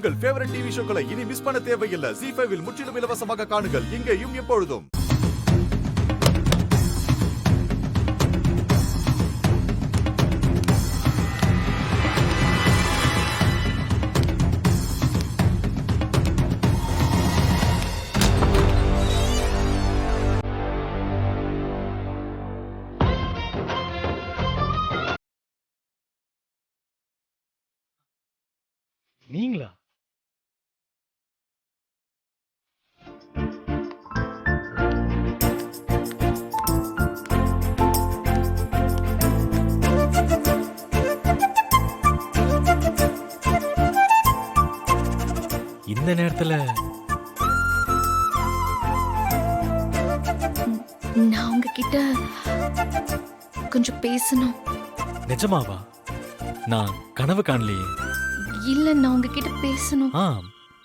உங்கள் favourite TV ஷோக்களை இனி miss பண்ண தேவையில்லை. ZEE5 இல் முற்றிலும் இலவசமாக காணுங்கள். இங்கேயும் எப்பொழுதும். நீங்களா? இந்த நேரத்துல நான் உங்ககிட்ட கொஞ்சம் பேசணும். நிஜமாவா? நான் கனவு காணலையே. இல்ல, நான் உங்ககிட்ட பேசணும்.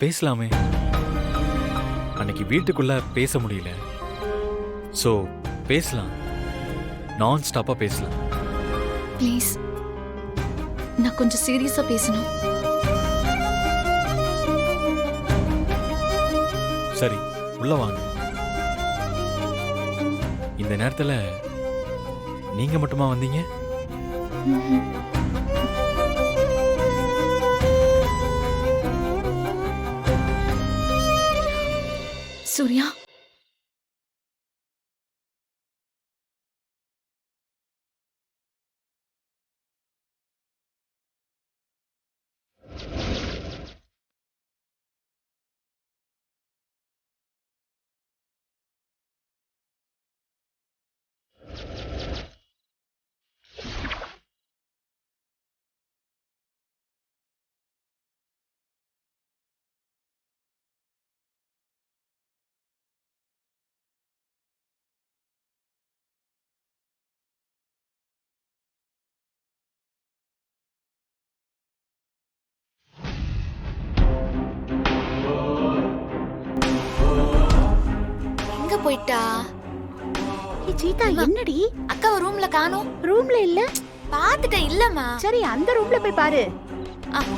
பேசலாமே. அன்னைக்கு வீட்டுக்குள்ள பேச முடியல. சோ பேசலாம். நான் ஸ்டாப்பா பேசலாம். ப்ளீஸ், நான் கொஞ்சம் சீரியஸா பேசணும். சரி, உள்ள வாங்க. இந்த நேரத்துல நீங்க மட்டுமா வந்தீங்க? சூர்யா, போயிட்டா? சீதா, என்னடி? அக்காவை ரூம்ல காணோம். ரூம்ல இல்ல? பாத்துட்டேன், இல்லம்மா. சரி, அந்த ரூம்ல போய் பாரு.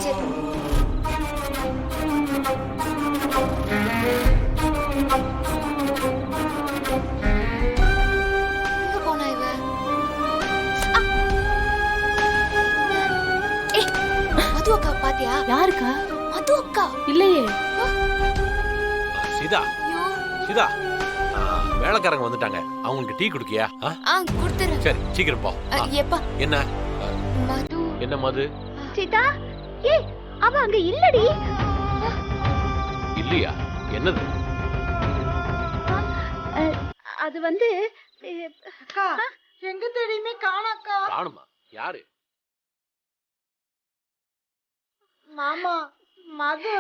சரி. எங்க போனா இவ? மது அக்கா பாத்தியா? யாருக்கா? மது அக்கா. இல்லையே. சீதா, சீதா, வேலைக்காரங்க வந்துட்டாங்க. அவங்களுக்கு டீ குடுக்கியா? குடுத்துரு. சரி, சீக்கிரம் போ. எப்பா? என்ன மது? என்ன மது? சீதா, அவ அங்க இல்லடி. இல்லையா? என்னது? அது வந்து எங்க தெரியுமே காணாக்கா. காணுமா? யாரு? மாமா, மது.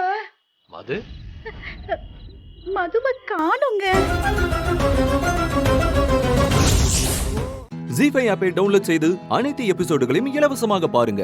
மது? மதுவை காணுங்க. ZEE5 ஆப்பை டவுன்லோட் செய்து அனைத்து எபிசோடுகளையும் இலவசமாக பாருங்க.